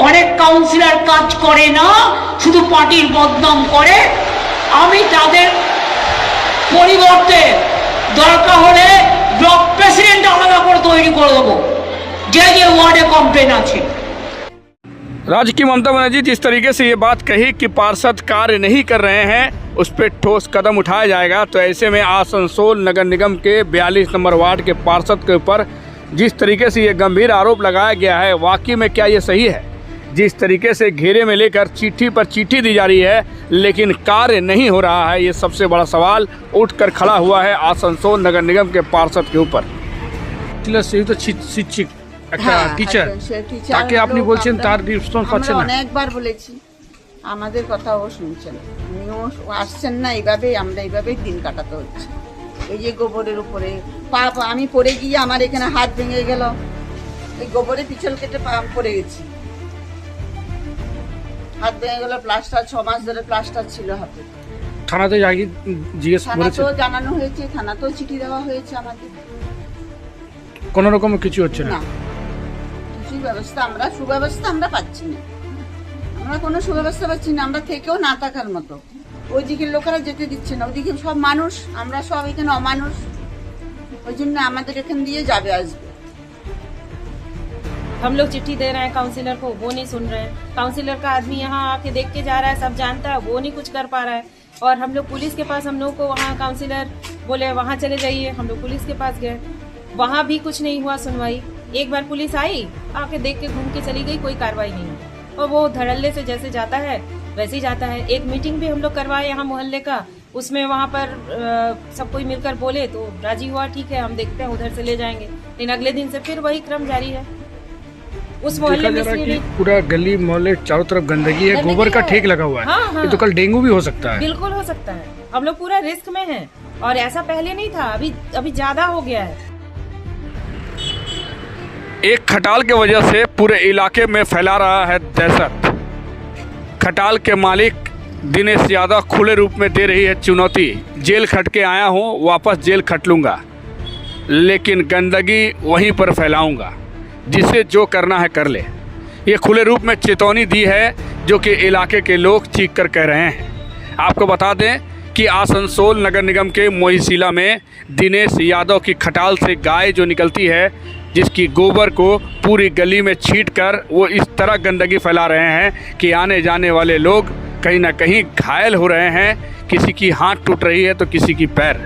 অনেক কাউন্সিলর কাজ করে না, শুধু পার্টির বদনাম করে। আমি তাদের পরিবর্তে দরকার হলে ব্লক প্রেসিডেন্ট আলাদা করে তৈরি করে দেবো, যে যে ওয়ার্ডে কমপ্লেন আছে। राज्य की ममता बनर्जी जिस तरीके से ये बात कही कि पार्षद कार्य नहीं कर रहे हैं, उस पर ठोस कदम उठाया जाएगा, तो ऐसे में आसनसोल नगर निगम के 42 नंबर वार्ड के पार्षद के ऊपर जिस तरीके से ये गंभीर आरोप लगाया गया है, वाकई में क्या ये सही है? जिस तरीके से घेरे में लेकर चिट्ठी पर चिट्ठी दी जा रही है लेकिन कार्य नहीं हो रहा है, ये सबसे बड़ा सवाल उठकर खड़ा हुआ है आसनसोल नगर निगम के पार्षद के ऊपर। শিক্ষক একটা টিচার তাকে আপনি বলছেন তার রেসপন্স পাচ্ছেন না। অনেকবার বলেছি, আমাদের কথাও শুনছেন, উনিও আসছেন না। এইভাবেই আমরা এইভাবেই দিন কাটাতে হচ্ছে। এই যে গোবরের উপরে আমি পড়ে গিয়ে আমার এখানে হাত ভেঙে গেল, এই গোবরে পিছল কেটে পড়ে গেছি, হাত ভেঙে গেল। প্লাস্টার 6 মাস ধরে প্লাস্টার ছিল হাতে। থানাতে জিজ্ঞেস করেছে, থানাতেও জানানো হয়েছে, থানাতেও চিঠি দেওয়া হয়েছে আমাদের। কোনো রকম কিছু হচ্ছে না, কিছু ব্যবস্থা আমরা সুব্যবস্থা আমরা পাচ্ছি না। আমরা কোনো সুব্যবস্থা পাচ্ছি না, আমরা থেকেও না থাকার মতো। ওইদিকে লোকেরা যেতে দিচ্ছে না, ওইদিকে সব মানুষ, আমরা সব এখানে অমানুষ। ওই জন্য আমাদের এখান দিয়ে যাবে আসবে। हम लोग चिट्ठी दे रहे हैं काउंसिलर को, वो नहीं सुन रहे हैं। काउंसिलर का आदमी यहाँ आके देख के जा रहा है, सब जानता है, वो नहीं कुछ कर पा रहा है। और हम लोग पुलिस के पास, हम लोग को वहाँ काउंसिलर बोले वहाँ चले जाइए, हम लोग पुलिस के पास गए, वहाँ भी कुछ नहीं हुआ सुनवाई। एक बार पुलिस आई, आके देख के घूम के चली गई, कोई कार्रवाई नहीं हुई। और वो धड़ल्ले से जैसे जाता है वैसे ही जाता है। एक मीटिंग भी हम लोग करवाए यहाँ मोहल्ले का, उसमें वहाँ पर सब कोई मिलकर बोले तो राजी हुआ, ठीक है हम देखते हैं उधर से ले जाएंगे। लेकिन अगले दिन से फिर वही क्रम जारी है। उस मोहल्ले में पूरा गली मोहल्ले चारों तरफ गंदगी है, गोबर का ठेक लगा हुआ है। हाँ, हाँ। ये तो कल डेंगू भी हो सकता है। बिल्कुल हो सकता है, हम लोग पूरा रिस्क में हैं। और ऐसा पहले नहीं था, अभी ज्यादा हो गया है। एक खटाल के वजह से पूरे इलाके में फैला रहा है दहशत। खटाल के मालिक दिनेश यादव खुले रूप में दे रही है चुनौती, जेल खट के आया हूँ, वापस जेल खट लूँगा, लेकिन गंदगी वहीं पर फैलाऊँगा, जिसे जो करना है कर ले। ये खुले रूप में चेतावनी दी है, जो कि इलाके के लोग चीख कर कह रहे हैं। आपको बता दें कि आसनसोल नगर निगम के मोहिसीला में दिनेश यादव की खटाल से गाय जो निकलती है, जिसकी गोबर को पूरी गली में छींट कर वो इस तरह गंदगी फैला रहे हैं कि आने जाने वाले लोग कहीं ना कहीं घायल हो रहे हैं। किसी की हाथ टूट रही है तो किसी की पैर,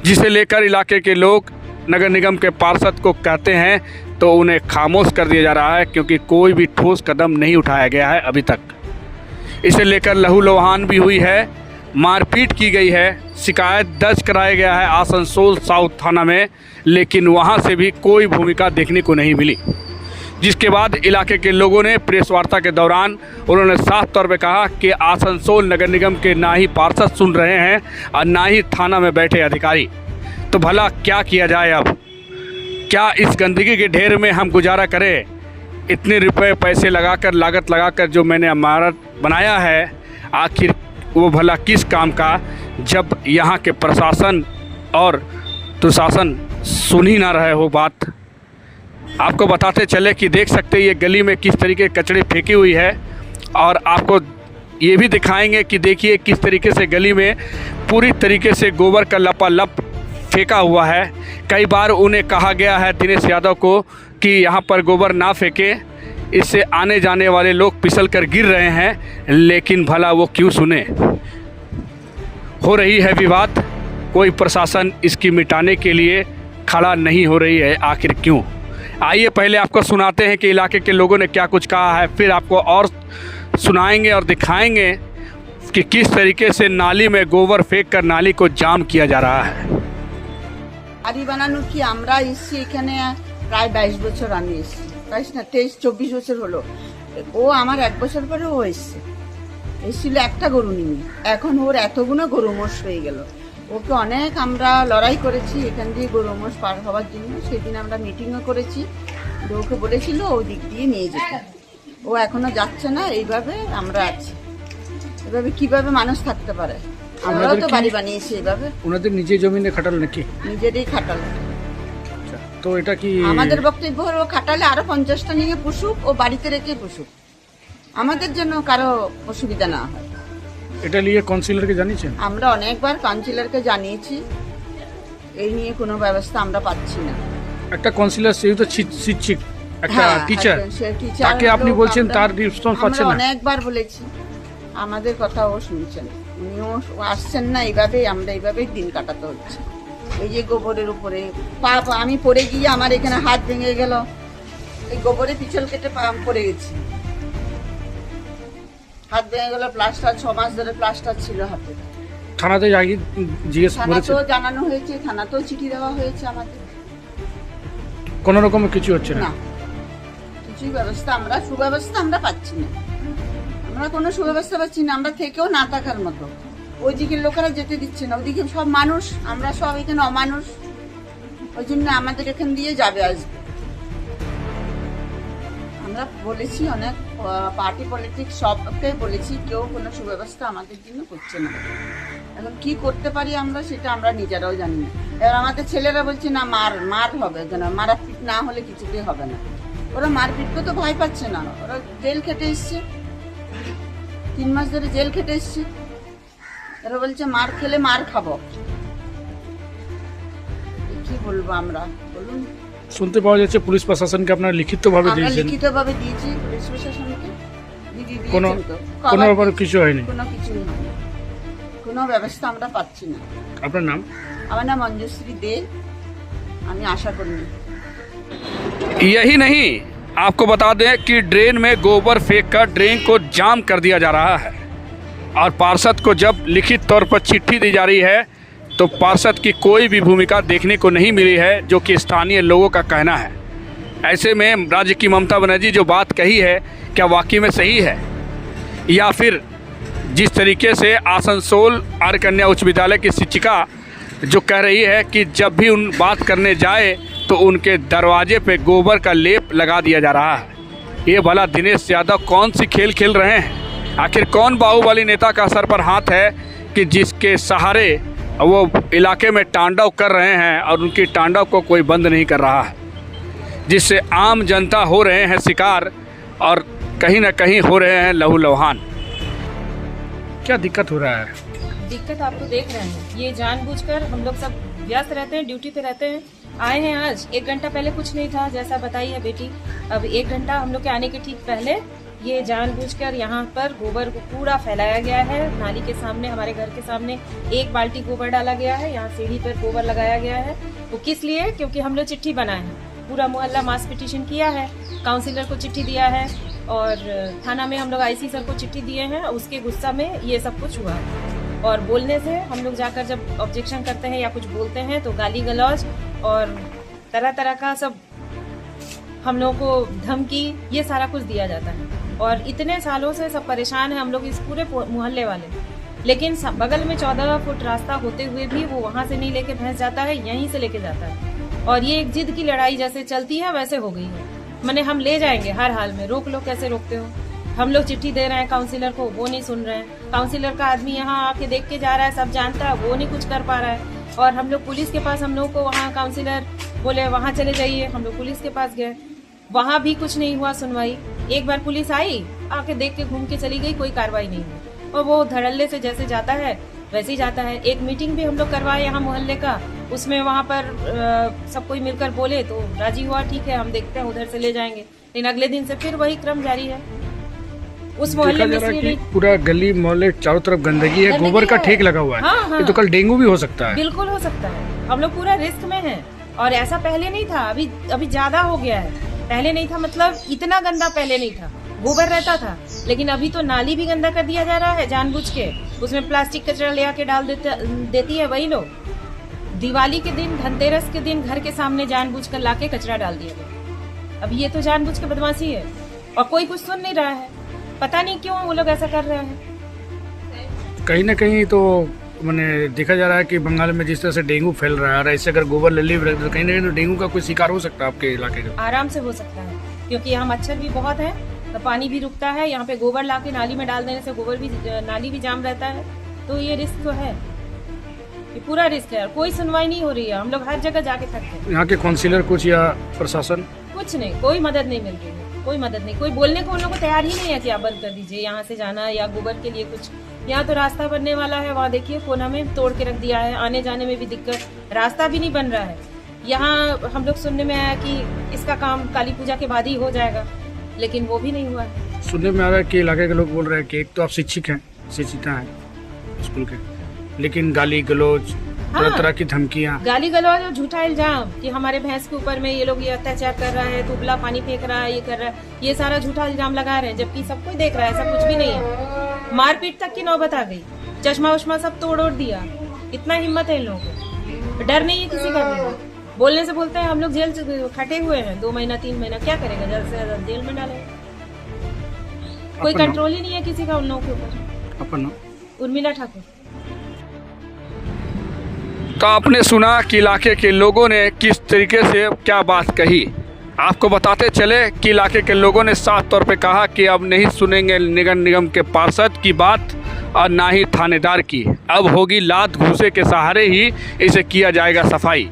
जिसे लेकर इलाके के लोग नगर निगम के पार्षद को कहते हैं तो उन्हें खामोश कर दिया जा रहा है, क्योंकि कोई भी ठोस कदम नहीं उठाया गया है अभी तक। इसे लेकर लहूलुहान भी हुई है, मारपीट की गई है, शिकायत दर्ज कराया गया है आसनसोल साउथ थाना में, लेकिन वहां से भी कोई भूमिका देखने को नहीं मिली। जिसके बाद इलाके के लोगों ने प्रेस वार्ता के दौरान उन्होंने साफ तौर पे कहा कि आसनसोल नगर निगम के ना ही पार्षद सुन रहे हैं और ना ही थाना में बैठे अधिकारी। तो भला क्या किया जाए अब? क्या इस गंदगी के ढेर में हम गुजारा करें? इतने रुपए पैसे लगाकर, लागत लगाकर जो मैंने इमारत बनाया है, आखिर वो भला किस काम का, जब यहाँ के प्रशासन और दुशासन सुन ही ना रहे हो बात। आपको बताते चले कि देख सकते ये गली में किस तरीके कचड़े फेंकी हुई है, और आपको ये भी दिखाएंगे कि देखिए किस तरीके से गली में पूरी तरीके से गोबर का लपालप फेंका हुआ है। कई बार उन्हें कहा गया है दिनेश यादव को कि यहाँ पर गोबर ना फेंके, इससे आने जाने वाले लोग फिसल कर गिर रहे हैं, लेकिन भला वो क्यों सुने। हो रही है विवाद, कोई प्रशासन इसकी मिटाने के लिए खड़ा नहीं हो रही है, आखिर क्यों? आइए पहले आपको सुनाते हैं कि इलाके के लोगों ने क्या कुछ कहा है, फिर आपको और सुनाएंगे और दिखाएंगे कि किस तरीके से नाली में गोबर फेंक कर नाली को जाम किया जा रहा है। বাড়ি বানানো কি আমরা এসেছি এখানে প্রায় 22 বছর, আমি এসেছি 22 না 23-24 বছর হলো। ও আমার 1 বছর পরে ও এসেছিল একটা গরু নিয়ে, এখন ওর এতগুলো গরু মোষ হয়ে গেল। ওকে অনেক আমরা লড়াই করেছি এখান দিয়ে গরু মোষ পার হওয়ার জন্য। সেদিন আমরা মিটিংও করেছি, ওকে বলেছিল ওই দিক দিয়ে নিয়ে যেতে, ও এখনো যাচ্ছে না। এইভাবে আমরা আছি, এভাবে কিভাবে মানুষ থাকতে পারে? আমরাও তো বাড়ি বানিয়েছি এইভাবে। ওনাদের নিজের জমিনে খাটাল নাকি? নিজেরই খাটাল। তো এটা কি আমাদের বক্তব্য হলো খাটালে আরো 50টা নিয়ে পুষুক, ও বাড়িতে রেখে পুষুক, আমাদের জন্য কারো অসুবিধা না হয়। এটা নিয়ে কাউন্সিলরকে জানিয়েছেন? আমরা অনেকবার কাউন্সিলরকে জানিয়েছি, এই নিয়ে কোনো ব্যবস্থা আমরা পাচ্ছি না। একটা কাউন্সিলর সেই তো শিক্ষক, একটা হ্যাঁ, টিচার, একজন সে টিচার তাকে আপনি লোক, বলছেন আমরা- তার রেসপন্স পাচ্ছেন আমরা না? অনেকবার বলেছি, আমাদের কথা ও শুনছেন, উনিও আসছেন না। এইভাবেই আমরা এইভাবেই দিন কাটাতে হচ্ছে। এই যে গোবরের উপরে আমি পড়ে গিয়ে আমার এখানে হাত ভেঙে গেল, এই গোবরে পিছল কেটে পড়ে গেছি, হাত ভেঙে গেল। প্লাস্টার 6 মাস ধরে প্লাস্টার ছিল হাতে। থানাতে আগে জিজ্ঞেস করেছেন? থানাতেও জানানো হয়েছে, থানাতেও চিঠি দেওয়া হয়েছে আমাদের। কোনো রকম কিছু হচ্ছে না? না, কিছুই ব্যবস্থা আমরা সুব্যবস্থা আমরা পাচ্ছি না। আমরা কোনো সুব্যবস্থা পাচ্ছি না, আমরা থেকেও না থাকার মতো। ওইদিকে লোকেরা যেতে দিচ্ছে না, ওইদিকে সব মানুষ, আমরা সব এখানে অমানুষ, ওই জন্য আমাদের এখান দিয়ে যাবে আসবে। আমরা বলেছি অনেক পার্টি পলিটিক্স সবকে বলেছি, কেউ কোনো সুব্যবস্থা আমাদের জন্য করছে না। এখন কি করতে পারি আমরা সেটা আমরা নিজেরাও জানি না। এবার আমাদের ছেলেরা বলছে না মার হবে, মারাপিট না হলে কিছুতেই হবে না। ওরা মারপিটকে তো ভয় পাচ্ছে না, ওরা জেল খেটে এসছে, 3 মাস ধরে জেল খেটে এসছে। এরা বলছে মার খেলে মার খাবো। কি বলবো আমরা, বলুন? শুনতে পাওয়া যাচ্ছে পুলিশ প্রশাসনকে আপনারা লিখিত ভাবে আমরা দিয়েছেন, লিখিতভাবে দিয়েছি পুলিশ প্রশাসনকে, দিদি কোনো দিয়েছেন তো। কোনো ব্যাপারে কিছু হয়নি? কোনো কিছুই হয়নি, কোনো ব্যবস্থা আমরা পাচ্ছি না। আপনার নাম? আমার নাম মঞ্জুশ্রী দে, আমি আশা করি। यही नहीं, आपको बता दें कि ड्रेन में गोबर फेंक कर ड्रेन को जाम कर दिया जा रहा है और पार्षद को जब लिखित तौर पर चिट्ठी दी जा रही है तो पार्षद की कोई भी भूमिका देखने को नहीं मिली है, जो कि स्थानीय लोगों का कहना है। ऐसे में राज्य की ममता बनर्जी जो बात कही है, क्या वाकई में सही है, या फिर जिस तरीके से आसनसोल आर्य कन्या उच्च विद्यालय की शिक्षिका जो कह रही है कि जब भी उन बात करने जाए तो उनके दरवाजे पे गोबर का लेप लगा दिया जा रहा है। ये भला दिनेश यादव कौन सी खेल खेल रहे हैं? आखिर कौन बाहुबली नेता का सर पर हाथ है कि जिसके सहारे वो इलाके में तांडव कर रहे हैं और उनकी तांडव को कोई बंद नहीं कर रहा है, जिससे आम जनता हो रहे हैं शिकार और कहीं ना कहीं हो रहे हैं लहूलुहान। क्या दिक्कत हो रहा है? दिक्कत आप तो देख रहे हैं, ये जानबूझकर हम लोग सब व्यस्त रहते हैं, ड्यूटी पे रहते हैं। आए हैं आज, 1 घंटा पहले कुछ नहीं था, जैसा बताई है बेटी। अब 1 घंटा हम लोग के आने के ठीक पहले ये जानबूझकर यहाँ पर गोबर को पूरा फैलाया गया है। नाली के सामने, हमारे घर के सामने 1 बाल्टी गोबर डाला गया है, यहाँ सीढ़ी पर गोबर लगाया गया है। वो किस लिए? क्योंकि हम लोग चिट्ठी बनाए हैं, पूरा मोहल्ला मास पिटीशन किया है, काउंसिलर को चिट्ठी दिया है और थाना में हम लोग IC सर को चिट्ठी दिए हैं। उसके गुस्सा में ये सब कुछ हुआ और बोलने से हम लोग जाकर जब ऑब्जेक्शन करते हैं या कुछ बोलते हैं तो गाली गलौज और तरह तरह का सब हम लोगों को धमकी, ये सारा कुछ दिया जाता है। और इतने सालों से सब परेशान हैं हम लोग, इस पूरे मोहल्ले वाले। लेकिन बगल में 14 फुट रास्ता होते हुए भी वो वहाँ से नहीं लेके भैंस जाता है, यहीं से लेके जाता है। और ये एक जिद की लड़ाई जैसे चलती है वैसे हो गई है। मैंने हम ले जाएंगे हर हाल में, रोक लो, कैसे रोकते हो? हम लोग चिट्ठी दे रहे हैं काउंसिलर को, वो नहीं सुन रहे हैं। काउंसिलर का आदमी यहाँ आके देख के जा रहा है, सब जानता है, वो नहीं कुछ कर पा रहा है। और हम लोग पुलिस के पास, हम लोग को वहाँ काउंसिलर बोले वहाँ चले जाइए, हम लोग पुलिस के पास गए, वहाँ भी कुछ नहीं हुआ सुनवाई। एक बार पुलिस आई, आके देख के घूम के चली गई, कोई कार्रवाई नहीं हुई। और वो धड़ल्ले से जैसे जाता है वैसे ही जाता है। एक मीटिंग भी हम लोग करवाए यहाँ मोहल्ले का, उसमें वहाँ पर सब कोई मिलकर बोले तो राजी हुआ, ठीक है हम देखते हैं, उधर से ले जाएंगे। लेकिन अगले दिन से फिर वही क्रम जारी है। उस मोहल्ले में पूरा गली मोहल्ले चारों तरफ गंदगी है, गोबर का ठेक लगा हुआ है। हाँ, हाँ। ये तो कल डेंगू भी हो सकता है। बिल्कुल हो सकता है, हम लोग पूरा रिस्क में हैं। और ऐसा पहले नहीं था, अभी ज्यादा हो गया है। पहले नहीं था, मतलब इतना गंदा पहले नहीं था, गोबर रहता था। लेकिन अभी तो नाली भी गंदा कर दिया जा रहा है जानबूझ के, उसमें प्लास्टिक कचरा ले आके डाल देती है वही लोग। दिवाली के दिन, धनतेरस के दिन घर के सामने जानबूझकर लाके कचरा डाल दिया गया। अब ये तो जानबूझ के बदमाशी है और कोई कुछ सुन नहीं रहा है, पता नहीं क्यों वो लोग ऐसा कर रहे हैं। कहीं ना कहीं तो मैंने देखा जा रहा है कि बंगाल में जिस तरह से डेंगू फैल रहा है और ऐसे अगर गोबर लली रख दो, कहीं ना कहीं तो डेंगू का कोई शिकार हो सकता है आपके इलाके का। आराम से हो सकता है, क्योंकि यहाँ मच्छर भी बहुत है, तो पानी भी रुकता है। यहाँ पे गोबर लाके नाली में डाल देने से गोबर भी, नाली भी जाम रहता है। तो ये रिस्क तो है, ये पूरा रिस्क है। कोई सुनवाई नहीं हो रही है, हम लोग हर जगह जाके थक गए। यहाँ के काउंसिलर कुछ या प्रशासन कुछ नहीं, कोई मदद नहीं मिल रही है। कोई मदद नहीं, कोई बोलने को उन लोगों को तैयार ही नहीं है कि आप बंद कर दीजिए यहाँ से जाना या गोबर के लिए कुछ। यहाँ तो रास्ता बनने वाला है, वहाँ देखिए कोना में तोड़ के रख दिया है, आने जाने में भी दिक्कत, रास्ता भी नहीं बन रहा है। यहाँ हम लोग सुनने में आया कि इसका काम काली पूजा के बाद ही हो जाएगा, लेकिन वो भी नहीं हुआ है। सुनने में आ रहा है कि इलाके के लोग बोल रहे हैं कि एक तो आप शिक्षित हैं, शिक्षिता हैं स्कूल के, लेकिन गाली गलौज तरह तरह की धमकियाँ, गाली गलौज और झूठा इल्जाम कि हमारे भैंस के ऊपर में ये लोग ये अत्याचार कर रहा है, दुबला पानी फेंक रहा है, ये कर रहा है, ये सारा झूठा इल्जाम लगा रहे हैं, जबकि सब कोई देख रहा है, ऐसा कुछ भी नहीं है। मारपीट तक की नौबत आ गई, चश्मा वश्मा सब तोड़ दिया। इतना हिम्मत है इन लोगों को, डर नहीं है किसी का भी। बोलने से बोलते हैं हम लोग जेल खटे हुए हैं 2 महीना 3 महीना, क्या करेगा, जल्द से जल्द जेल में डालेगा। कोई कंट्रोल ही नहीं है किसी का उन लोगों के ऊपर। अपन उर्मिला ठाकुर। तो आपने सुना कि इलाके के लोगों ने किस तरीके से क्या बात कही। आपको बताते चले कि इलाके के लोगों ने साफ तौर पे कहा कि अब नहीं सुनेंगे नगर निगम के पार्षद की बात और ना ही थानेदार की, अब होगी लात घूसे के सहारे ही इसे किया जाएगा सफाई।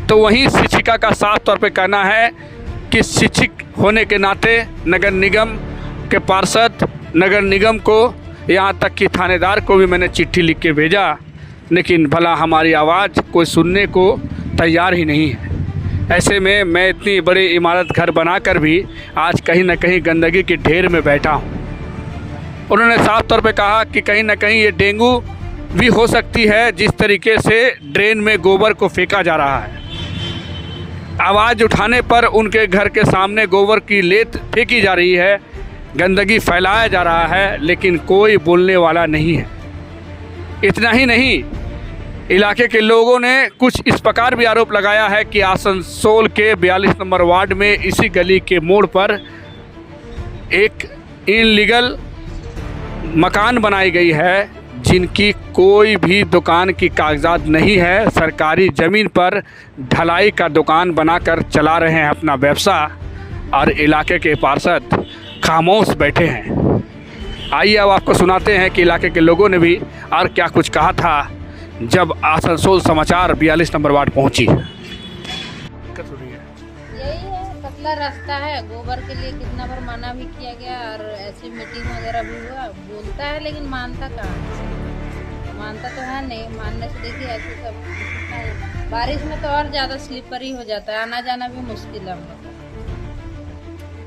तो वहीं शिक्षिका का साफ तौर पे कहना है कि शिक्षक होने के नाते नगर निगम के पार्षद, नगर निगम को, यहाँ तक कि थानेदार को भी मैंने चिट्ठी लिख के भेजा, लेकिन भला हमारी आवाज़ कोई सुनने को तैयार ही नहीं है। ऐसे में मैं इतनी बड़ी इमारत घर बनाकर भी आज कहीं ना कहीं गंदगी के ढेर में बैठा हूँ। उन्होंने साफ तौर पे कहा कि कहीं ना कहीं ये डेंगू भी हो सकती है, जिस तरीके से ड्रेन में गोबर को फेंका जा रहा है। आवाज़ उठाने पर उनके घर के सामने गोबर की लेत फेंकी जा रही है, गंदगी फैलाया जा रहा है, लेकिन कोई बोलने वाला नहीं है। इतना ही नहीं, इलाके के लोगों ने कुछ इस प्रकार भी आरोप लगाया है कि आसनसोल के 42 नंबर वार्ड में इसी गली के मोड़ पर एक इनलीगल मकान बनाई गई है, जिनकी कोई भी दुकान की कागजात नहीं है। सरकारी ज़मीन पर ढलाई का दुकान बनाकर चला रहे हैं अपना व्यवसाय, और इलाके के पार्षद खामोश बैठे हैं। आइए अब आपको सुनाते हैं कि इलाके के लोगों ने भी और क्या कुछ कहा था जब आसनसोल समाचार 42 नंबर वार्ड पहुंची। यही है, पतला रास्ता है, गोबर के लिए कितना बार मना भी किया गया और ऐसी मीटिंग वगैरह भी हुआ, बोलता है लेकिन मानता कहाँ, मानता तो है नहीं। मानने से देखिए ऐसे सब बारिश में तो और ज्यादा स्लिपरी हो जाता है, आना जाना भी मुश्किल है हम लोग।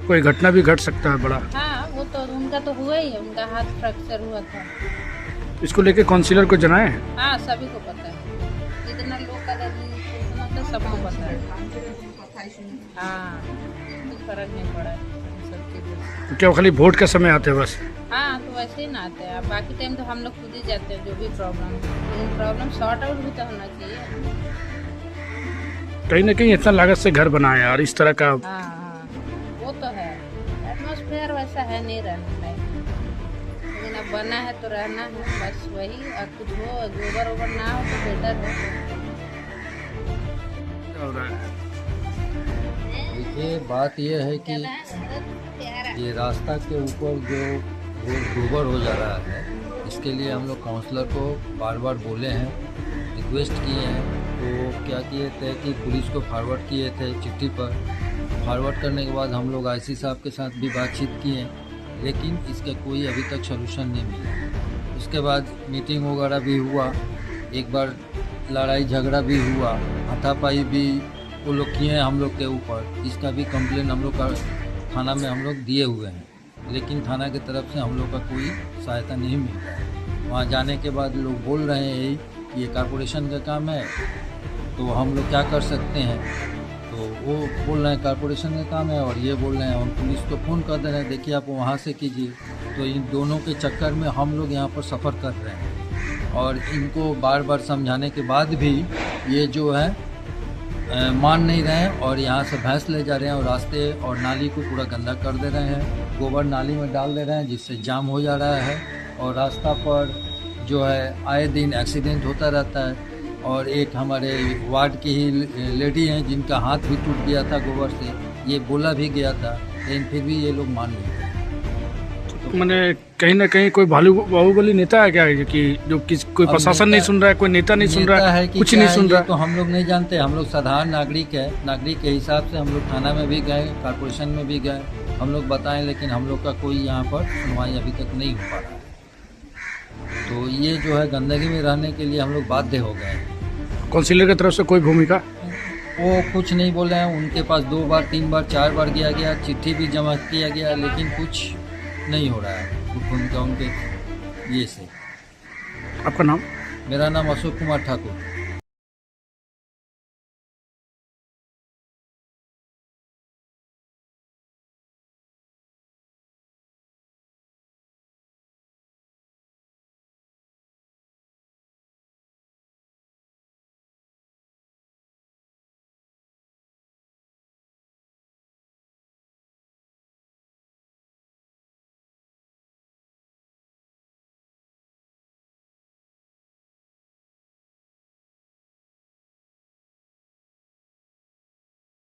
कोई घटना भी घट सकता है बड़ा। हाँ, वो तो उनका तो हुआ ही है, उनका हाथ फ्रैक्चर हुआ था। इसको लेके काउंसिलर को जनाए हैं? हाँ, सभी को पता है, जितना लोग का तो सबको पता है। हाँ, कुछ फर्क नहीं पड़ा है सब चीज़ों। तो क्या खाली वोट का समय आते हैं बस? हाँ, तो वैसे ही ना आते हैं, बाकी टाइम तो हम लोग खुद ही जाते हैं जो भी प्रॉब्लम, लेकिन प्रॉब्लम सॉर्ट आउट भी तो होना चाहिए। कहीं ना कहीं इतना लागत से घर बनाया और इस तरह का। हाँ, वो तो है, एटमॉस्फेयर वैसा है नहीं रहना लायक, लेकिन अब बना है तो रहना है बस वही। और कुछ हो, गोबर वोबर ना हो तो बेटर है। देखिए, बात ये है कि ये रास्ता के ऊपर जो गोबर हो जा रहा है, इसके लिए हम लोग काउंसलर को बार बार बोले हैं, रिक्वेस्ट किए हैं। तो क्या किए थे कि पुलिस को फॉरवर्ड किए थे चिट्ठी पर। फॉरवर्ड करने के बाद हम लोग आईसी साहब के साथ भी बातचीत किए, लेकिन इसका कोई अभी तक सलूशन नहीं मिला। उसके बाद मीटिंग वगैरह भी हुआ, एक बार लड़ाई झगड़ा भी हुआ, हाथापाई भी वो लोग किए हैं हम लोग के ऊपर। इसका भी कंप्लेन हम लोग का थाना में हम लोग दिए हुए हैं, लेकिन थाना की तरफ से हम लोग का कोई सहायता नहीं मिल रहा है। वहाँ जाने के बाद लोग बोल रहे हैं कि ये कॉरपोरेशन का काम है, तो हम लोग क्या कर सकते हैं। तो वो बोल रहे हैं कॉरपोरेशन का काम है, और ये बोल रहे हैं हम पुलिस को फ़ोन कर दे रहे हैं, देखिए आप वहाँ से कीजिए। तो इन दोनों के चक्कर में हम लोग यहाँ पर सफ़र कर रहे हैं, और इनको बार बार समझाने के बाद भी ये जो है मान नहीं रहे हैं, और यहाँ से भैंस ले जा रहे हैं और रास्ते और नाली को पूरा गंदा कर दे रहे हैं। गोबर नाली में डाल दे रहे हैं, जिससे जाम हो जा रहा है, और रास्ता पर जो है आए दिन एक्सीडेंट होता रहता है। और एक हमारे वार्ड की ही लेडी हैं जिनका हाथ भी टूट गया था गोबर से, ये बोला भी गया था, लेकिन फिर भी ये लोग मान नहीं रहे। तो मैंने कहीं ना कहीं कोई बाहुबली नेता है क्या कि जो कोई प्रशासन नहीं सुन रहा है, कोई नेता नहीं सुन रहा है, कुछ नहीं सुन रहा है? तो हम लोग नहीं जानते, हम लोग साधारण नागरिक है। नागरिक के हिसाब से हम लोग थाना में भी गए, कॉर्पोरेशन में भी गए, हम लोग बताएं, लेकिन हम लोग का कोई यहाँ पर सुनवाई अभी तक नहीं हो पा रहा है। तो ये जो है गंदगी में रहने के लिए हम लोग बाध्य हो गए हैं। काउंसिलर की तरफ से कोई भूमिका? वो कुछ नहीं बोले हैं। उनके पास 2 बार 3 बार 4 बार गया, चिट्ठी भी जमा किया गया, लेकिन कुछ नहीं हो रहा है उनके ये से। आपका नाम? मेरा नाम अशोक कुमार ठाकुर।